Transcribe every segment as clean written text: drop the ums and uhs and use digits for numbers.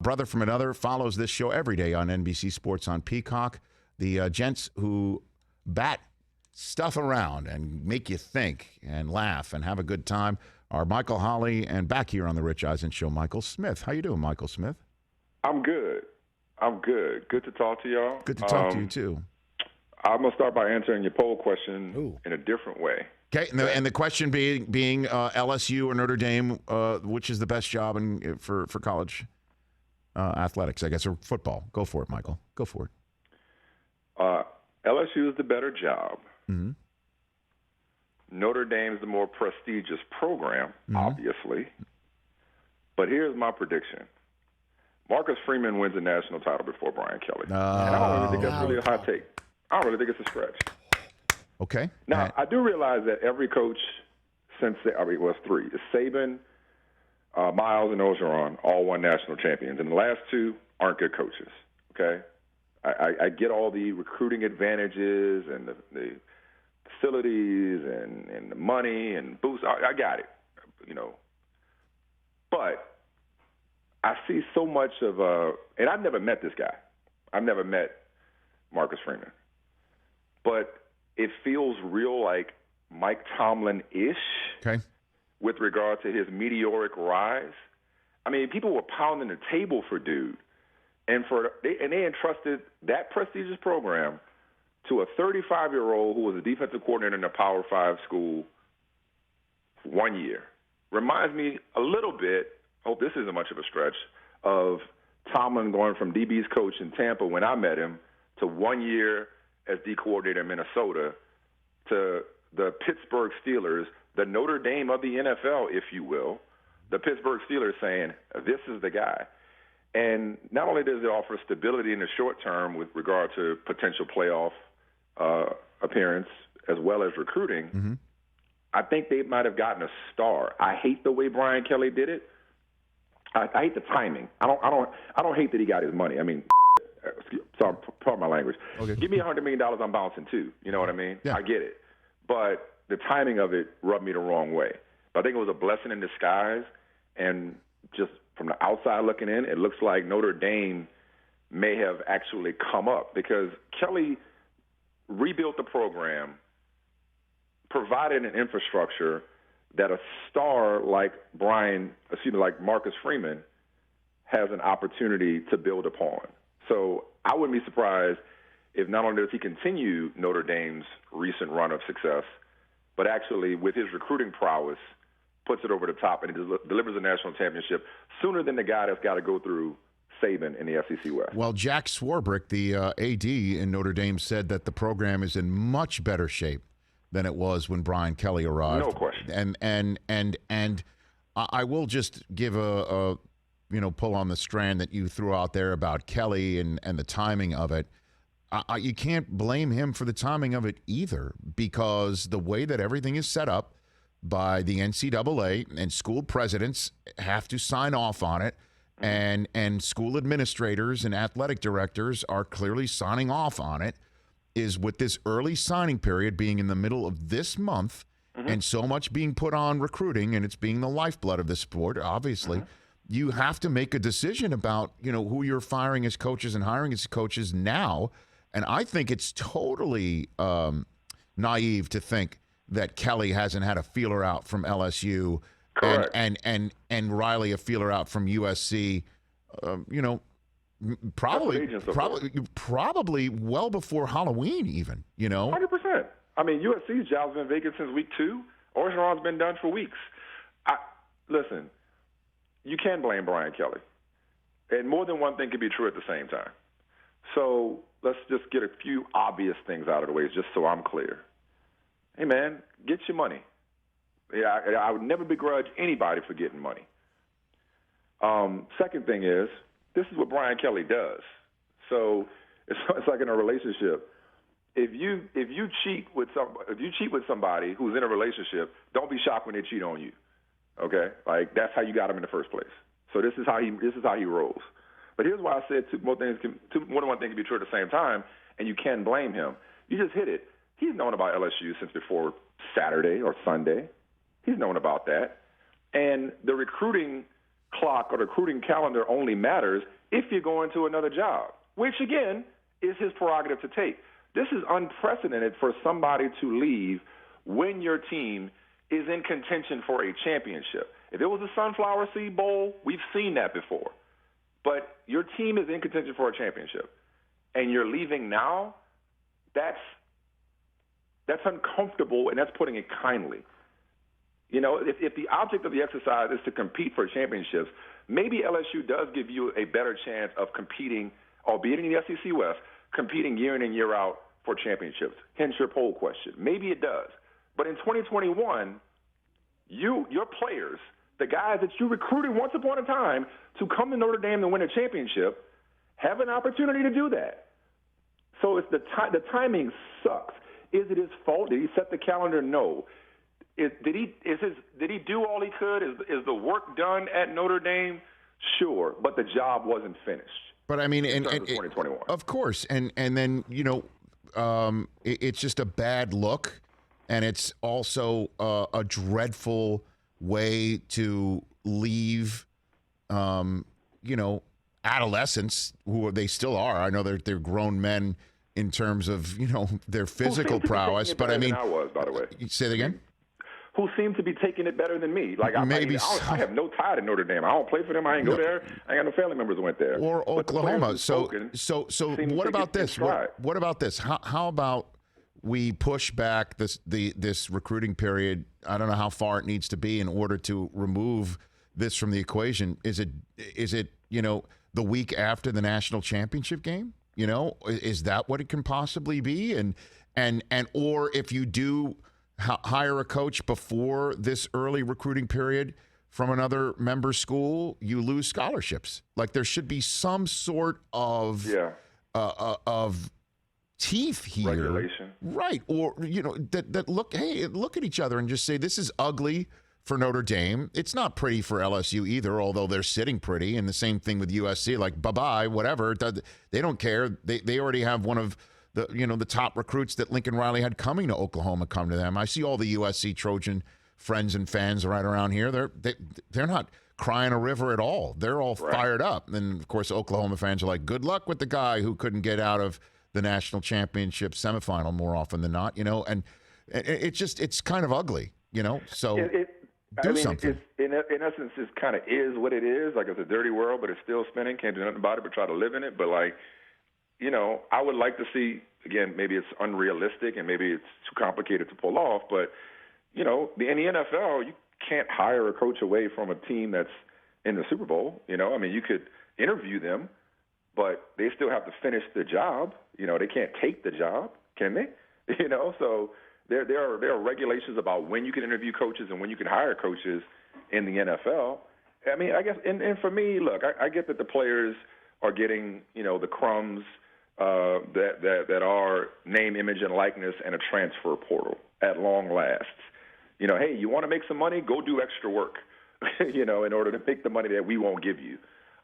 brother from another, follows this show every day on NBC Sports on Peacock. The gents who bat stuff around and make you think and laugh and have a good time are Michael Holley and back here on the Rich Eisen Show, Michael Smith. How you doing, Michael Smith? I'm good. Good to talk to y'all. Good to talk to you, too. I'm going to start by answering your poll question in a different way. Okay, and the question being LSU or Notre Dame, which is the best job for college athletics, I guess, or football? Go for it, Michael. Go for it. LSU is the better job. Mm-hmm. Notre Dame is the more prestigious program, obviously. But here's my prediction. Marcus Freeman wins the national title before Brian Kelly. And I don't really think that's really a hot take. I don't really think it's a stretch. Okay. Now, I do realize that every coach since, it was three. It's Saban, Miles, and Orgeron, all won national champions. And the last two aren't good coaches, okay? I get all the recruiting advantages and the facilities and the money and boosts. I got it, But I see so much of and I've never met this guy. I've never met Marcus Freeman. But it feels real like Mike Tomlin-ish with regard to his meteoric rise. I mean, people were pounding the table for dude. And they entrusted that prestigious program to a 35-year-old who was a defensive coordinator in a Power 5 school for 1 year. Reminds me a little bit, hope this isn't much of a stretch, of Tomlin going from DB's coach in Tampa when I met him to 1 year as D coordinator in Minnesota to the Pittsburgh Steelers, the Notre Dame of the NFL, if you will, the Pittsburgh Steelers saying, this is the guy. And not only does it offer stability in the short term with regard to potential playoff appearance as well as recruiting, I think they might have gotten a star. I hate the way Brian Kelly did it. I hate the timing. I don't hate that he got his money. I mean, sorry, pardon my language. Okay. Give me $100 million, I'm bouncing too. You know what I mean? Yeah. I get it. But the timing of it rubbed me the wrong way. But I think it was a blessing in disguise, and just from the outside looking in, it looks like Notre Dame may have actually come up because Kelly rebuilt the program, provided an infrastructure that a star like Marcus Freeman has an opportunity to build upon. So I wouldn't be surprised if not only does he continue Notre Dame's recent run of success, but actually with his recruiting prowess, puts it over the top and delivers a national championship sooner than the guy that's got to go through Saban in the SEC West. Well, Jack Swarbrick, the AD in Notre Dame, said that the program is in much better shape than it was when Brian Kelly arrived. No question. And I will just give a pull on the strand that you threw out there about Kelly and the timing of it. You can't blame him for the timing of it either, because the way that everything is set up by the NCAA and school presidents have to sign off on it, and school administrators and athletic directors are clearly signing off on it, is with this early signing period being in the middle of this month and so much being put on recruiting, and it's being the lifeblood of the sport, obviously. You have to make a decision about, who you're firing as coaches and hiring as coaches now. And I think it's totally naive to think that Kelly hasn't had a feeler out from LSU and Riley a feeler out from USC. Probably well before Halloween, even. 100%. I mean, USC's job's been vacant since week 2. Orgeron's been done for weeks. Listen, you can blame Brian Kelly, and more than one thing can be true at the same time. So let's just get a few obvious things out of the way, just so I'm clear. Hey, man, get your money. Yeah, I would never begrudge anybody for getting money. Second thing is, this is what Brian Kelly does. So it's like in a relationship. If you cheat with somebody who's in a relationship, don't be shocked when they cheat on you. Okay, like that's how you got him in the first place. So this is how he rolls. But here's why I said more than one thing can be true at the same time, and you can blame him. You just hit it. He's known about LSU since before Saturday or Sunday. He's known about that. And the recruiting clock or the recruiting calendar only matters if you're going to another job, which, again, is his prerogative to take. This is unprecedented for somebody to leave when your team is in contention for a championship. If it was a Sunflower Seed Bowl, we've seen that before. But your team is in contention for a championship, and you're leaving now, that's uncomfortable, and that's putting it kindly. You know, if the object of the exercise is to compete for championships, maybe LSU does give you a better chance of competing, albeit in the SEC West, competing year in and year out for championships. Hence your poll question. Maybe it does. But in 2021, your players, the guys that you recruited once upon a time to come to Notre Dame to win a championship, have an opportunity to do that. So it's the timing sucks. Is it his fault? Did he set the calendar? No. Did he do all he could? Is the work done at Notre Dame? Sure, but the job wasn't finished. But I mean, in 2021, of course, and then it's just a bad look, and it's also a dreadful way to leave, adolescents who they still are. I know they're grown men in terms of their physical prowess, but I mean, I was, by the way. Say that again. Who seem to be taking it better than me? Like I have no tie to Notre Dame. I don't play for them. I ain't go there. I ain't got no family members who went there. Or Oklahoma. So what about this? What about this? How about we push back this recruiting period? I don't know how far it needs to be in order to remove this from the equation. Is it the week after the national championship game? Is that what it can possibly be? And or if you do hire a coach before this early recruiting period from another member school, you lose scholarships. Like there should be some sort of teeth here, regulation, right? Or that look at each other and just say this is ugly for Notre Dame. It's not pretty for LSU either, although they're sitting pretty. And the same thing with USC. Like bye whatever. They don't care. They already have one of the top recruits that Lincoln Riley had coming to Oklahoma come to them. I see all the USC Trojan friends and fans right around here. They're not crying a river at all. They're all fired up. And of course, Oklahoma fans are like, good luck with the guy who couldn't get out of the national championship semifinal more often than not, and it's kind of ugly, so do something. In essence, it kind of is what it is. Like it's a dirty world, but it's still spinning. Can't do nothing about it but try to live in it. But I would like to see, again, maybe it's unrealistic and maybe it's too complicated to pull off, but, in the NFL, you can't hire a coach away from a team that's in the Super Bowl. You could interview them, but they still have to finish the job. They can't take the job, can they? So there are regulations about when you can interview coaches and when you can hire coaches in the NFL. I mean, I guess, and for me, look, I get that the players are getting, the crumbs that are name, image, and likeness and a transfer portal at long last. Hey, you want to make some money? Go do extra work, in order to make the money that we won't give you,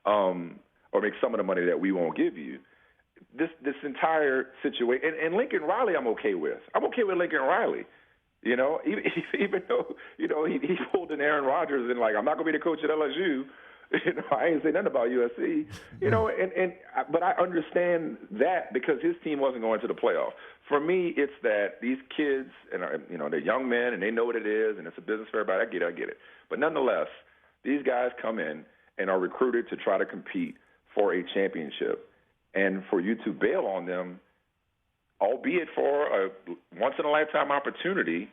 or make some of the money that we won't give you. This entire situation, and Lincoln Riley, I'm okay with. I'm okay with Lincoln Riley. Even though he pulled an Aaron Rodgers and I'm not gonna be the coach at LSU. I ain't say nothing about USC. But I understand that because his team wasn't going to the playoff. For me, it's that these kids and they're young men and they know what it is and it's a business for everybody. I get it. But nonetheless, these guys come in and are recruited to try to compete for a championship, and for you to bail on them, albeit for a once-in-a-lifetime opportunity,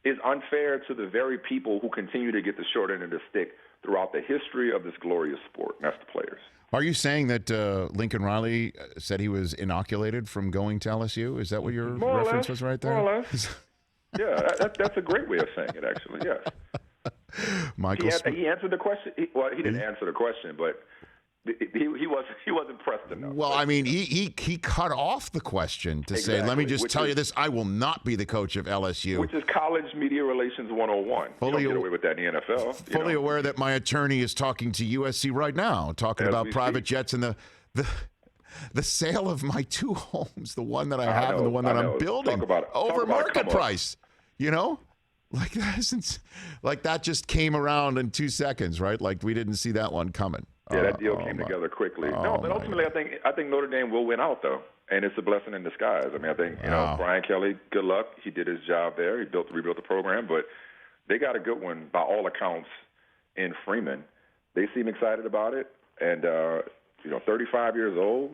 is unfair to the very people who continue to get the short end of the stick throughout the history of this glorious sport, and that's the players. Are you saying that Lincoln Riley said he was inoculated from going to LSU? Is that what your reference was right there? More or less. Yeah, that's a great way of saying it, actually, yes. He answered the question. He didn't answer the question, but he wasn't pressed enough. Well, I mean, he cut off the question to say, let me just tell you this, I will not be the coach of LSU. Which is college media relations 101. You don't get away with that in the NFL. Fully aware that my attorney is talking to USC right now, talking about private jets and the sale of my two homes, the one that I have and the one that I'm building, over market price. Like that just came around in 2 seconds, right? Like we didn't see that one coming. Yeah, that deal came together quickly. No, but ultimately, I think Notre Dame will win out though, and it's a blessing in disguise. I mean, I think Brian Kelly, good luck. He did his job there. He rebuilt the program, but they got a good one by all accounts in Freeman. They seem excited about it, and 35 years old,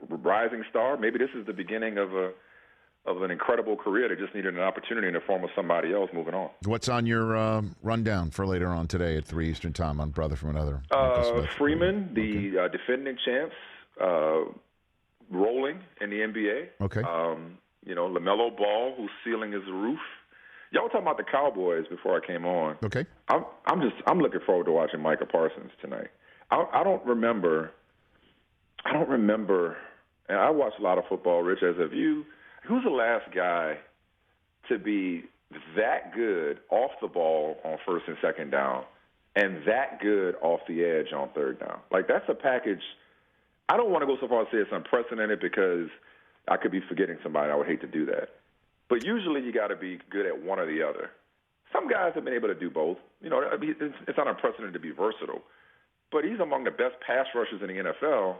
rising star. Maybe this is the beginning of an incredible career. They just needed an opportunity in the form of somebody else moving on. What's on your rundown for later on today at 3 Eastern Time on Brother from Another? Freeman, the defending champs, rolling in the NBA. Okay. LaMelo Ball, whose ceiling is the roof. Y'all were talking about the Cowboys before I came on. Okay. I'm looking forward to watching Micah Parsons tonight. I don't remember, and I watch a lot of football, Rich, as have you. Who's the last guy to be that good off the ball on first and second down and that good off the edge on third down? Like, that's a package. I don't want to go so far as to say it's unprecedented because I could be forgetting somebody. I would hate to do that. But usually you got to be good at one or the other. Some guys have been able to do both. It's not unprecedented to be versatile. But he's among the best pass rushers in the NFL,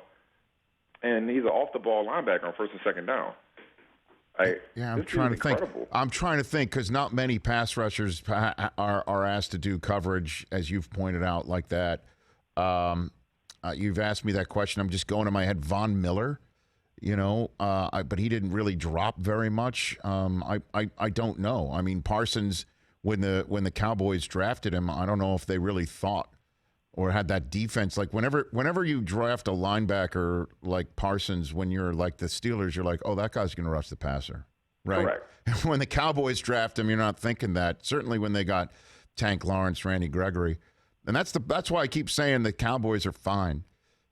and he's an off-the-ball linebacker on first and second down. I'm trying to think. I'm trying to think because not many pass rushers are asked to do coverage, as you've pointed out, like that. You've asked me that question. I'm just going to my head. Von Miller, but he didn't really drop very much. I don't know. I mean, Parsons, when the Cowboys drafted him, I don't know if they really thought or had that defense. Like whenever you draft a linebacker like Parsons, when you're like the Steelers, you're like, oh, that guy's going to rush the passer, right? Correct. When the Cowboys draft him, you're not thinking that. Certainly when they got Tank Lawrence, Randy Gregory, and that's why I keep saying the Cowboys are fine.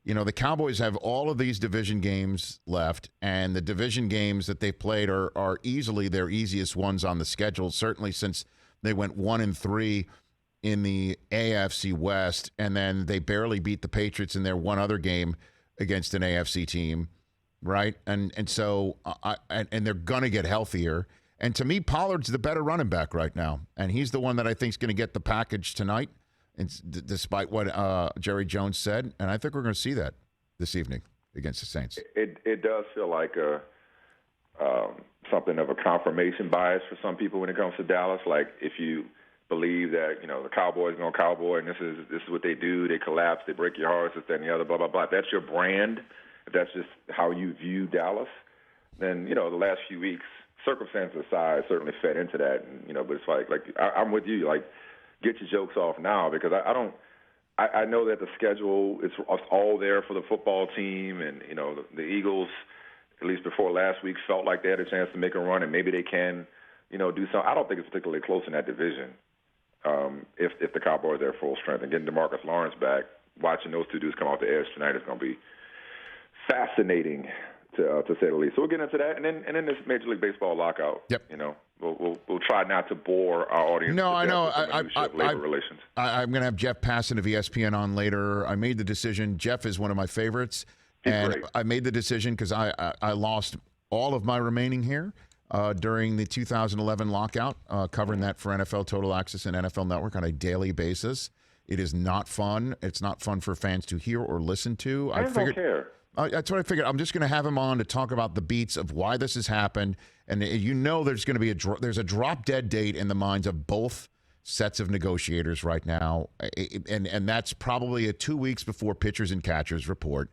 The Cowboys have all of these division games left, and the division games that they played are easily their easiest ones on the schedule. Certainly since they went 1-3. In the AFC West, and then they barely beat the Patriots in their one other game against an AFC team, right? And so they're gonna get healthier. And to me, Pollard's the better running back right now, and he's the one that I think is going to get the package tonight, despite what Jerry Jones said. And I think we're going to see that this evening against the Saints. It does feel like something of a confirmation bias for some people when it comes to Dallas. Like if you believe that, the Cowboys going Cowboy, and this is what they do. They collapse, they break your hearts, this, that, and the other, blah, blah, blah. If that's your brand, if that's just how you view Dallas, then, the last few weeks, circumstances aside, certainly fed into that. And, but it's like I'm with you. Like, get your jokes off now because I know that the schedule is all there for the football team, and, the Eagles, at least before last week, felt like they had a chance to make a run, and maybe they can, do something. I don't think it's particularly close in that division. If the Cowboys are at full strength and getting DeMarcus Lawrence back, watching those two dudes come off the edge tonight is going to be fascinating to say the least. So we'll get into that, and then this Major League Baseball lockout. Yep. We'll try not to bore our audience. No, I know. Labor relations. I'm going to have Jeff Passan of ESPN on later. I made the decision. Jeff is one of my favorites, and great. I made the decision because I lost all of my remaining hair. During the 2011 lockout, covering that for NFL Total Access and NFL Network on a daily basis. It is not fun. It's not fun for fans to hear or listen to. I don't care. That's what I figured. I'm just going to have him on to talk about the beats of why this has happened. And there's going to be there's a drop-dead date in the minds of both sets of negotiators right now. And that's probably 2 weeks before pitchers and catchers report.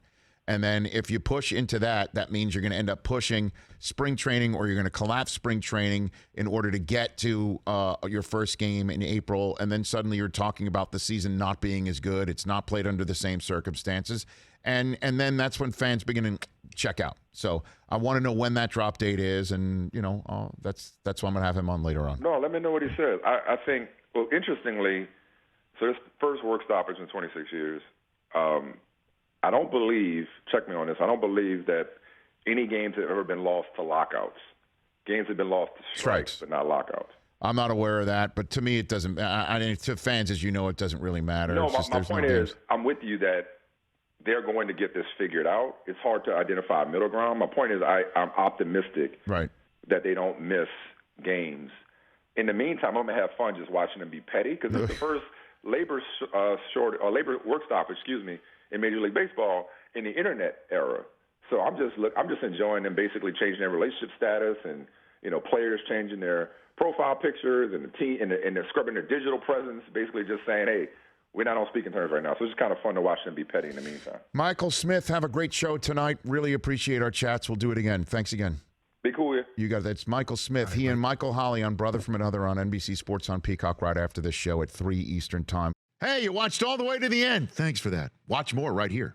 And then if you push into that means you're going to end up pushing spring training, or you're going to collapse spring training in order to get to your first game in April. And then suddenly you're talking about the season not being as good. It's not played under the same circumstances. And then that's when fans begin to check out. So I want to know when that drop date is. And, that's why I'm going to have him on later on. No, let me know what he says. I think, well, interestingly, so this first work stoppage in 26 years, I don't believe, check me on this, I don't believe that any games have ever been lost to lockouts. Games have been lost to strikes, but not lockouts. I'm not aware of that, but to me it doesn't. To fans, as you know, it doesn't really matter. No, my point is, I'm with you that they're going to get this figured out. It's hard to identify a middle ground. My point is I'm optimistic right. that they don't miss games in the meantime, I'm going to have fun just watching them be petty because it's the first labor work stoppage, in Major League Baseball in the internet era. So I'm just enjoying them basically changing their relationship status and, players changing their profile pictures and the team and they're scrubbing their digital presence, basically just saying, hey, we're not on speaking terms right now. So it's just kind of fun to watch them be petty in the meantime. Michael Smith, have a great show tonight. Really appreciate our chats. We'll do it again. Thanks again. Be cool with you. Got that's Michael Smith. He and Michael Holley on Brother from Another on NBC Sports on Peacock right after this show at 3 Eastern Time. Hey, you watched all the way to the end. Thanks for that. Watch more right here.